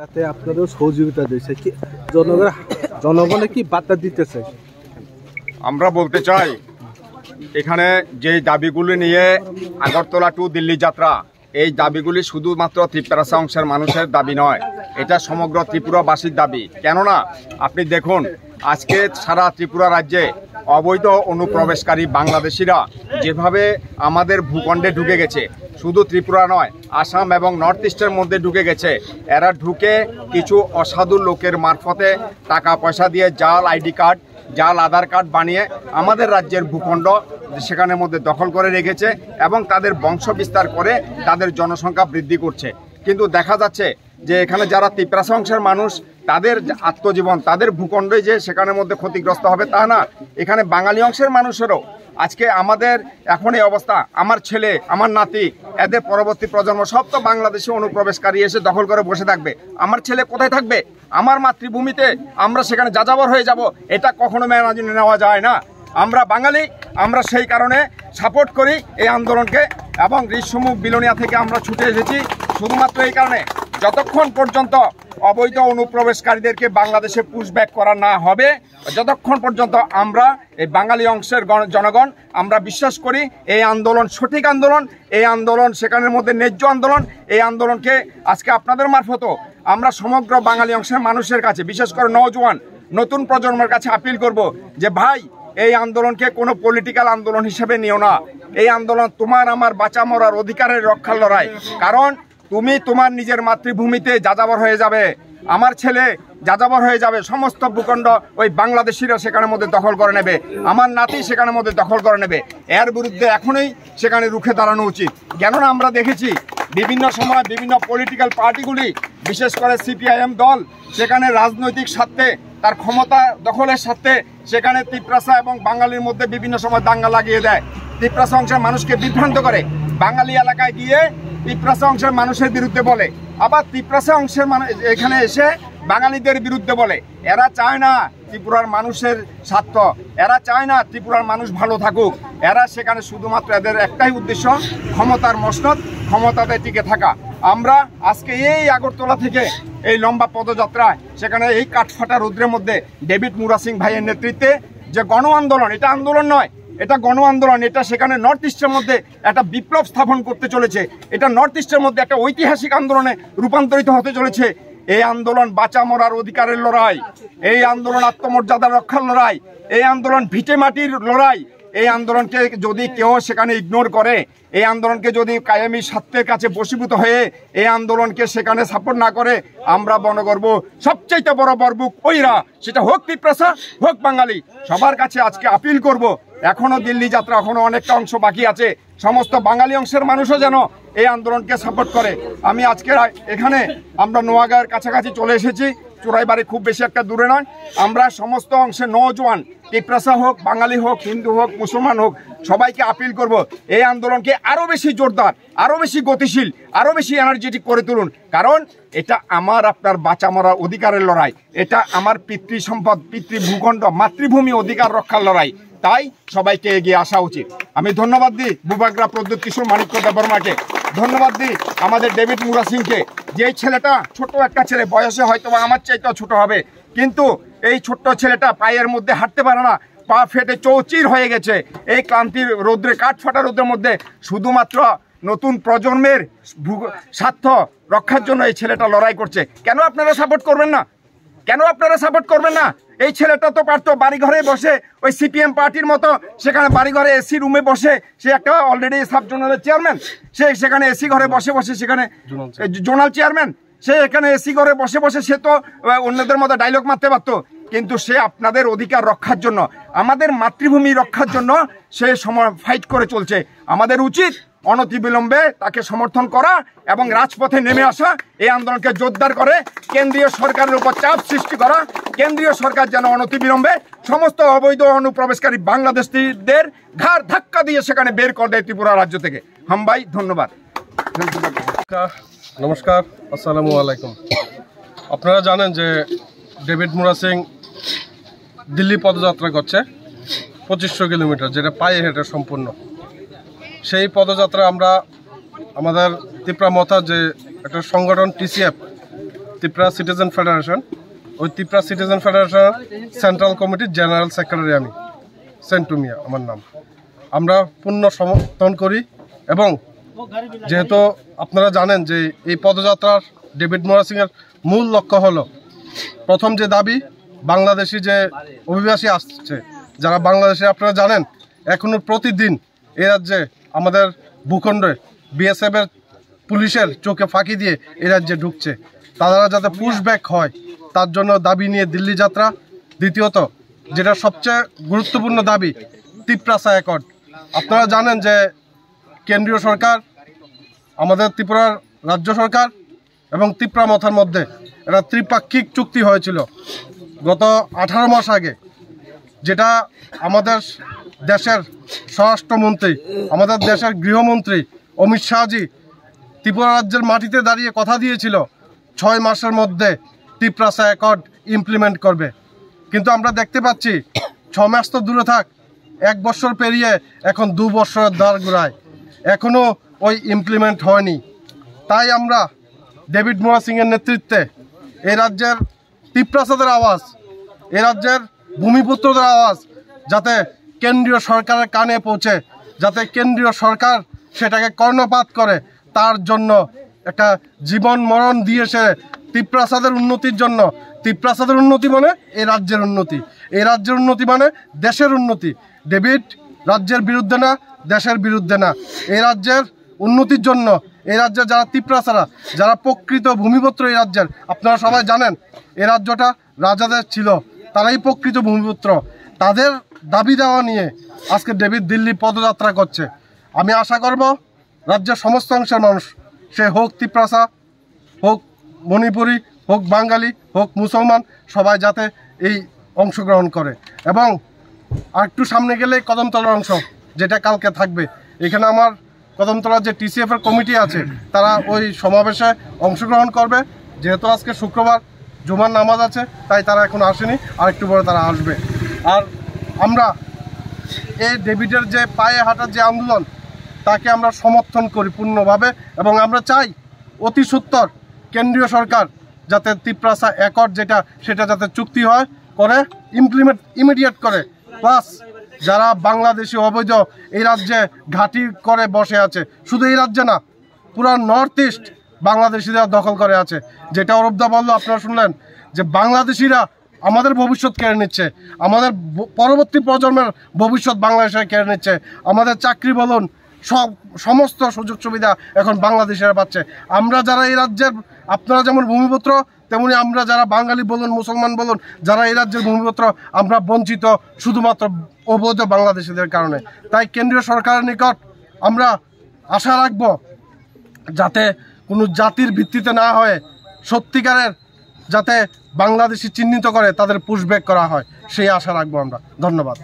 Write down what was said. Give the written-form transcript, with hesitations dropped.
তাতে আপনাদের সহযোগিতা দিয়েছে কি জনগণে কি বার্তা দিতেছে? আমরা বলতে চাই এখানে যে দাবিগুলি নিয়ে আগরতলা টু দিল্লি যাত্রা, এই দাবিগুলি শুধুমাত্র ত্রিপুরা অংশের মানুষের দাবি নয়, এটা সমগ্র ত্রিপুরাবাসীর দাবি। কেননা আপনি দেখুন, আজকে সারা ত্রিপুরা রাজ্যে অবৈধ অনুপ্রবেশকারী বাংলাদেশিরা যেভাবে আমাদের ভূখণ্ডে ঢুকে গেছে, শুধু ত্রিপুরা নয়, আসাম এবং নর্থ ইস্টের মধ্যে ঢুকে গেছে। এরা ঢুকে কিছু অসাধু লোকের মারফতে টাকা পয়সা দিয়ে জাল আইডি কার্ড, জাল আধার কার্ড বানিয়ে আমাদের রাজ্যের ভূখণ্ড সেখানের মধ্যে দখল করে রেখেছে এবং তাদের বংশ বিস্তার করে তাদের জনসংখ্যা বৃদ্ধি করছে। কিন্তু দেখা যাচ্ছে যে এখানে যারা ত্রিপুরা অংশের মানুষ, তাদের আত্মজীবন, তাদের ভূখণ্ডে যে সেখানের মধ্যে ক্ষতিগ্রস্ত হবে তা না, এখানে বাঙালি অংশের মানুষেরও আজকে আমাদের এখন এই অবস্থা। আমার ছেলে, আমার নাতি, এদের পরবর্তী প্রজন্ম সব তো বাংলাদেশি অনুপ্রবেশকারী এসে দখল করে বসে থাকবে। আমার ছেলে কোথায় থাকবে? আমার মাতৃভূমিতে আমরা সেখানে যাযাবর হয়ে যাব, এটা কখনো মেনে নেওয়া যায় না। আমরা বাঙালি, আমরা সেই কারণে সাপোর্ট করি এই আন্দোলনকে এবং ঋষিমুখ বিলোনিয়া থেকে আমরা ছুটে এসেছি শুধুমাত্র এই কারণে, যতক্ষণ পর্যন্ত অবৈধ অনুপ্রবেশকারীদেরকে বাংলাদেশে পুশব্যাক করা না হবে, যতক্ষণ পর্যন্ত আমরা এই বাঙালি অংশের জনগণ আমরা বিশ্বাস করি এই আন্দোলন সঠিক আন্দোলন, এই আন্দোলন সেখানের মধ্যে ন্যায্য আন্দোলন। এই আন্দোলনকে আজকে আপনাদের মারফতও আমরা সমগ্র বাঙালি অংশের মানুষের কাছে, বিশেষ করে নওজোয়ান নতুন প্রজন্মের কাছে আপিল করব যে ভাই, এই আন্দোলনকে কোনো পলিটিক্যাল আন্দোলন হিসেবে নিও না। এই আন্দোলন তোমার আমার বাঁচা মরার অধিকারের রক্ষার লড়াই। কারণ তুমি তোমার নিজের মাতৃভূমিতে যাযাবর হয়ে যাবে, আমার ছেলে যাযাবর হয়ে যাবে, সমস্ত ভূখণ্ড ওই বাংলাদেশিরা সেখানের মধ্যে দখল করে নেবে, আমার নাতি সেখানের মধ্যে দখল করে নেবে। এর বিরুদ্ধে এখনই সেখানে রুখে দাঁড়ানো উচিত। কেননা আমরা দেখেছি বিভিন্ন সময় বিভিন্ন পলিটিক্যাল পার্টিগুলি, বিশেষ করে সিপিআইএম দল, সেখানে রাজনৈতিক স্বার্থে তার ক্ষমতা দখলের স্বার্থে সেখানে ত্রিপুরা এবং বাঙালির মধ্যে বিভিন্ন সময় দাঙ্গা লাগিয়ে দেয়, ত্রিপুরা অংশের মানুষকে বিভ্রান্ত করে। বাঙালি এলাকায় গিয়ে ত্রিপুরা অংশের মানুষের বিরুদ্ধে বলে, আবার ত্রিপুরা অংশের মানুষ এখানে এসে বাঙালিদের বিরুদ্ধে বলে। এরা চায় না ত্রিপুরার মানুষের স্বার্থ, এরা চায় না ত্রিপুরার মানুষ ভালো থাকুক। এরা সেখানে শুধুমাত্র এদের একটাই উদ্দেশ্য, ক্ষমতার মসনদ, ক্ষমতাতে টিকে থাকা। আমরা আজকে এই আগরতলা থেকে এই লম্বা পদযাত্রায় সেখানে এই কাঠফাটা রৌদ্রের মধ্যে ডেভিড মুরা সিং ভাইয়ের নেতৃত্বে যে গণ আন্দোলন, এটা আন্দোলন নয়, এটা গণ আন্দোলন, এটা সেখানে নর্থ ইস্টের মধ্যে একটা বিপ্লব স্থাপন করতে চলেছে। এটা নর্থ ইস্টের মধ্যে একটা ঐতিহাসিক আন্দোলনে রূপান্তরিত হতে চলেছে। এই আন্দোলন বাঁচা মরার অধিকারের লড়াই, এই আন্দোলন আত্মমর্যাদা রক্ষার লড়াই, এই আন্দোলন ভিটে মাটির লড়াই। এই আন্দোলনকে যদি কেউ সেখানে ইগনোর করে, এই আন্দোলনকে যদি কায়েমি স্বার্থের কাছে বশীভূত হয়ে এই আন্দোলনকে সেখানে সাপোর্ট না করে, আমরা মনে করব সবচাইতে বড় বরবুক ওইরা, সেটা হোক ত্রিপুরা হোক বাঙালি, সবার কাছে আজকে আপিল করব। এখনো দিল্লি যাত্রা, এখনো অনেকটা অংশ বাকি আছে, সমস্ত বাঙালি অংশের মানুষও যেন এই আন্দোলনকে সাপোর্ট করে। আমি আজকে এখানে আমরা নোয়াগাঁয়ের কাছাকাছি চলে এসেছি, চোরাইবাড়ি খুব বেশি একটা দূরে নয়। আমরা সমস্ত অংশে নওজোয়ান, ত্রিপুরা হোক, বাঙালি হোক, হিন্দু হোক, মুসলমান হোক, সবাইকে আপিল করব এই আন্দোলনকে আরও বেশি জোরদার, আরও বেশি গতিশীল, আরও বেশি এনার্জেটিক করে তুলুন। কারণ এটা আমার আপনার বাঁচা মরার অধিকারের লড়াই, এটা আমার পিতৃ সম্পদ, পিতৃ ভূখণ্ড, মাতৃভূমি অধিকার রক্ষার লড়াই। তাই সবাইকে এগিয়ে আসা উচিত। আমি ধন্যবাদ দিই বুবাগ্রা প্রদ্যুৎ কিশোর মানিক্য দেববর্মাকে, ধন্যবাদ দিই আমাদের ডেভিড মুরা সিংকে। যে ছেলেটা ছোট একটা ছেলে, বয়সে হয়তো আমার চাইতেও ছোট হবে, কিন্তু এই ছোট্ট ছেলেটা পায়ের মধ্যে হাঁটতে পারে না, পা ফেটে চৌচির হয়ে গেছে এই ক্লান্তির রৌদ্রে, কাঠফাটা রৌদ্রের মধ্যে, শুধুমাত্র নতুন প্রজন্মের স্বার্থ রক্ষার জন্য এই ছেলেটা লড়াই করছে। কেন আপনারা সাপোর্ট করবেন না? কেন আপনারা সাপোর্ট করবেন না? এই ছেলেটা তো পারতো বাড়িঘরে বসে ওই সিপিএম পার্টির মতো সেখানে বাড়িঘরে এসি রুমে বসে, সে একটা অলরেডি সাব জোনালের চেয়ারম্যান, সে সেখানে এসি ঘরে বসে বসে, সেখানে জোনাল চেয়ারম্যান, সে এখানে এসি ঘরে বসে বসে সে তো অন্যদের মতো ডায়লগ মারতে পারতো। কিন্তু সে আপনাদের অধিকার রক্ষার জন্য, আমাদের মাতৃভূমি রক্ষার জন্য সে সময় ফাইট করে চলছে। আমাদের উচিত অনতিবিলম্বে তাকে সমর্থন করা এবং রাজপথে নেমে আসা, এই আন্দোলনকে জোরদার করে কেন্দ্রীয় সরকারের উপর চাপ সৃষ্টি করা। কেন্দ্রীয় সরকার যেন অনতিবিলম্বে সমস্ত অবৈধ অনুপ্রবেশকারী বাংলাদেশিদের ঘাড় ধাক্কা দিয়ে সেখানে বের করে দেয় ত্রিপুরা রাজ্য থেকে। হামবাই, ধন্যবাদ। নমস্কার, আসসালামু আলাইকুম। আপনারা জানেন যে ডেভিড মুরা সিং দিল্লি পদযাত্রা করছে 2500 কিলোমিটার, যেটা পায়ে হেঁটে সম্পূর্ণ। সেই পদযাত্রা আমরা আমাদের ত্রিপুরা মথা যে একটা সংগঠন TCF, ত্রিপুরা সিটিজেন ফেডারেশন। ওই ত্রিপুরা সিটিজেন ফেডারেশন সেন্ট্রাল কমিটির জেনারেল সেক্রেটারি আমি, সেন্টু মিয়া আমার নাম। আমরা পূর্ণ সমর্থন করি এবং যেহেতু আপনারা জানেন যে এই পদযাত্রার ডেভিড মোরা সিংয়ের মূল লক্ষ্য হলো, প্রথম যে দাবি, বাংলাদেশি যে অভিবাসী আসছে যারা বাংলাদেশে, আপনারা জানেন এখনো প্রতিদিন এই রাজ্যে আমাদের ভূখণ্ডে বিএসএফের পুলিশের চোখে ফাঁকি দিয়ে এই রাজ্যে ঢুকছে, তারা যাতে পুশব্যাক হয় তার জন্য দাবি নিয়ে দিল্লি যাত্রা। দ্বিতীয়ত যেটা সবচেয়ে গুরুত্বপূর্ণ দাবি, তিপ্রাসা অ্যাকর্ড। আপনারা জানেন যে কেন্দ্রীয় সরকার, আমাদের ত্রিপুরার রাজ্য সরকার এবং ত্রিপুরা মথার মধ্যে একটা ত্রিপাক্ষিক চুক্তি হয়েছিল গত 18 মাস আগে, যেটা আমাদের দেশের স্বরাষ্ট্রমন্ত্রী, আমাদের দেশের গৃহমন্ত্রী অমিত শাহজি ত্রিপুরা রাজ্যের মাটিতে দাঁড়িয়ে কথা দিয়েছিল 6 মাসের মধ্যে তিপ্রাসা অ্যাকর্ড ইমপ্লিমেন্ট করবে। কিন্তু আমরা দেখতে পাচ্ছি 6 মাস তো দূরে থাক, 1 বছর পেরিয়ে এখন 2 বছরের দ্বার ঘুরায়, এখনও ওই ইমপ্লিমেন্ট হয়নি। তাই আমরা ডেভিড মোরা সিংয়ের নেতৃত্বে এই রাজ্যের তিপ্রাসাদের আওয়াজ, এই রাজ্যের ভূমিপুত্রদের আওয়াজ যাতে কেন্দ্রীয় সরকারের কানে পৌঁছে, যাতে কেন্দ্রীয় সরকার সেটাকে কর্ণপাত করে, তার জন্য একটা জীবন মরণ দিয়েছে তিপ্রাসাদের উন্নতির জন্য। তিপ্রাসাদের উন্নতি মানে এই রাজ্যের উন্নতি, এই রাজ্যের উন্নতি মানে দেশের উন্নতি। ডেভিড রাজ্যের বিরুদ্ধে না, দেশের বিরুদ্ধে না, এই রাজ্যের উন্নতির জন্য। এই রাজ্যের যারা তিপ্রাসারা, যারা প্রকৃত ভূমিপুত্র এই রাজ্যের, আপনারা সবাই জানেন এই রাজ্যটা রাজাদের ছিল, তারাই প্রকৃত ভূমিপুত্র। তাদের দাবি দেওয়া নিয়ে আজকে ডেভিড দিল্লি পদযাত্রা করছে। আমি আশা করব রাজ্যের সমস্ত অংশের মানুষ, সে হোক তিপ্রাসা, হোক মণিপুরি, হোক বাঙালি, হোক মুসলমান, সবাই যাতে এই অংশগ্রহণ করে। এবং আরেকটু সামনে গেলে কদমতলার অংশ, যেটা কালকে থাকবে, এখানে আমার কদমতলার যে টিসিএফের কমিটি আছে তারা ওই সমাবেশে অংশগ্রহণ করবে। যেহেতু আজকে শুক্রবার জুমার নামাজ আছে, তাই তারা এখন আসেনি, আর একটু পরে তারা আসবে। আর আমরা এই ডেভিডের যে পায়ে হাঁটার যে আন্দোলন, তাকে আমরা সমর্থন করি পূর্ণভাবে, এবং আমরা চাই অতি সত্বর কেন্দ্রীয় সরকার যাতে তিপ্রাসা অ্যাকর্ড যেটা, সেটা যাতে চুক্তি হয়, করে ইমপ্লিমেন্ট ইমিডিয়েট করে। প্লাস যারা বাংলাদেশি অবৈধ এই রাজ্যে ঘাঁটি করে বসে আছে, শুধু এই রাজ্যে না, পুরো নর্থ ইস্ট বাংলাদেশিরা দখল করে আছে। যেটা অরূপদা বললো, আপনারা শুনলেন যে বাংলাদেশিরা আমাদের ভবিষ্যৎ কেড়ে নিচ্ছে, আমাদের পরবর্তী প্রজন্মের ভবিষ্যৎ বাংলাদেশে কেড়ে নিচ্ছে। আমাদের চাকরি বলুন, সমস্ত সুযোগ সুবিধা এখন বাংলাদেশিরা পাচ্ছে। আমরা যারা এই রাজ্যের, আপনারা যেমন ভূমিপুত্র, তেমনি আমরা যারা বাঙালি বলুন, মুসলমান বলুন, যারা এই রাজ্যের ভূমিপুত্র, আমরা বঞ্চিত শুধুমাত্র অবৈধ বাংলাদেশিদের কারণে। তাই কেন্দ্রীয় সরকারের নিকট আমরা আশা রাখব যাতে কোনো জাতির ভিত্তিতে না হয়ে সত্যিকারের যাতে বাংলাদেশি চিহ্নিত করে তাদের পুশব্যাক করা হয়, সেই আশা রাখবো আমরা। ধন্যবাদ।